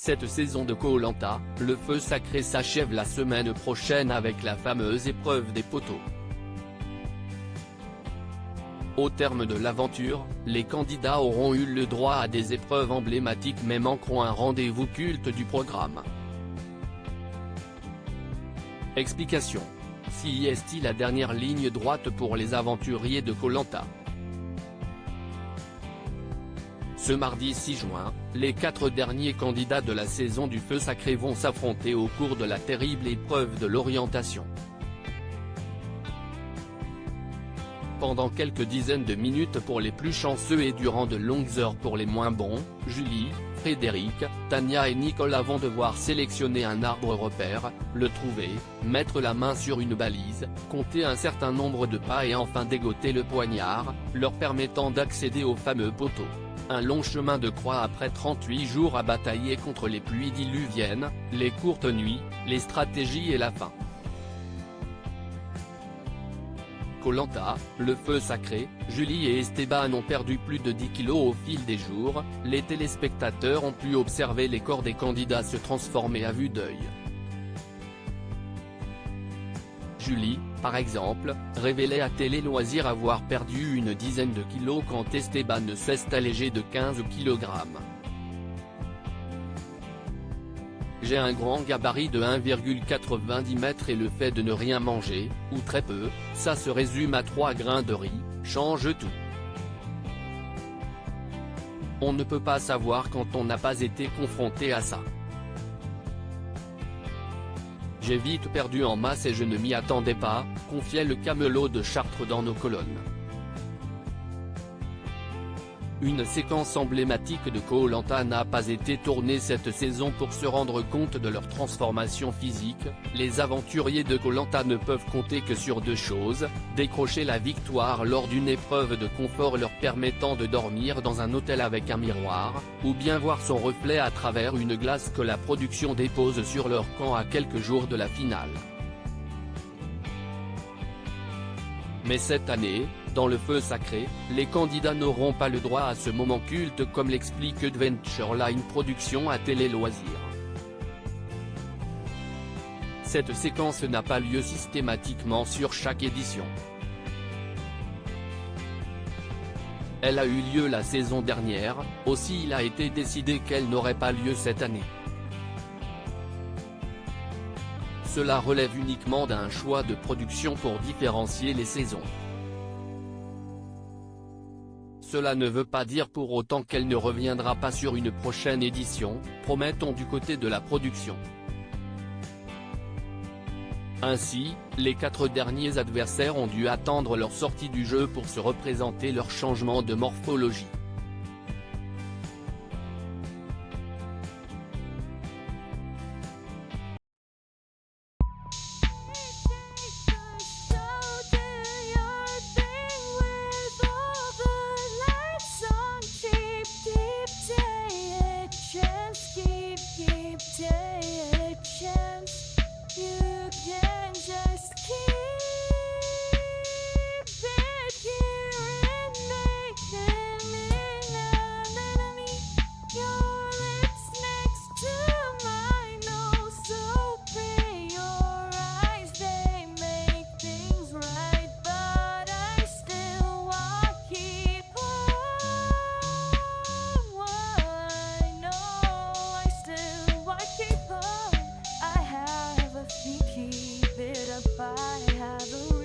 Cette saison de Koh-Lanta, le feu sacré s'achève la semaine prochaine avec la fameuse épreuve des poteaux. Au terme de l'aventure, les candidats auront eu le droit à des épreuves emblématiques mais manqueront un rendez-vous culte du programme. Explication. Si est la dernière ligne droite pour les aventuriers de Koh-Lanta. Ce mardi 6 juin, les 4 derniers candidats de la saison du feu sacré vont s'affronter au cours de la terrible épreuve de l'orientation. Pendant quelques dizaines de minutes pour les plus chanceux et durant de longues heures pour les moins bons, Julie, Frédéric, Tania et Nicolas vont devoir sélectionner un arbre repère, le trouver, mettre la main sur une balise, compter un certain nombre de pas et enfin dégoter le poignard, leur permettant d'accéder au fameux poteau. Un long chemin de croix après 38 jours à batailler contre les pluies diluviennes, les courtes nuits, les stratégies et la faim. Koh-Lanta, le feu sacré, Julie et Esteban ont perdu plus de 10 kilos au fil des jours, les téléspectateurs ont pu observer les corps des candidats se transformer à vue d'œil. Julie, par exemple, révélait à Télé Loisirs avoir perdu une dizaine de kilos quand Esteban s'est allégé de 15 kg. J'ai un grand gabarit de 1,90 m et le fait de ne rien manger, ou très peu, ça se résume à 3 grains de riz, change tout. On ne peut pas savoir quand on n'a pas été confronté à ça. J'ai vite perdu en masse et je ne m'y attendais pas, confiait le camelot de Chartres dans nos colonnes. Une séquence emblématique de Koh-Lanta n'a pas été tournée cette saison pour se rendre compte de leur transformation physique. Les aventuriers de Koh-Lanta ne peuvent compter que sur 2 choses, décrocher la victoire lors d'une épreuve de confort leur permettant de dormir dans un hôtel avec un miroir, ou bien voir son reflet à travers une glace que la production dépose sur leur camp à quelques jours de la finale. Mais cette année, dans le feu sacré, les candidats n'auront pas le droit à ce moment culte comme l'explique Adventureline Productions à Télé Loisirs. Cette séquence n'a pas lieu systématiquement sur chaque édition. Elle a eu lieu la saison dernière, aussi il a été décidé qu'elle n'aurait pas lieu cette année. Cela relève uniquement d'un choix de production pour différencier les saisons. Cela ne veut pas dire pour autant qu'elle ne reviendra pas sur une prochaine édition, promet-on du côté de la production. Ainsi, les 4 derniers adversaires ont dû attendre leur sortie du jeu pour se représenter leur changement de morphologie. Keep it up, I have a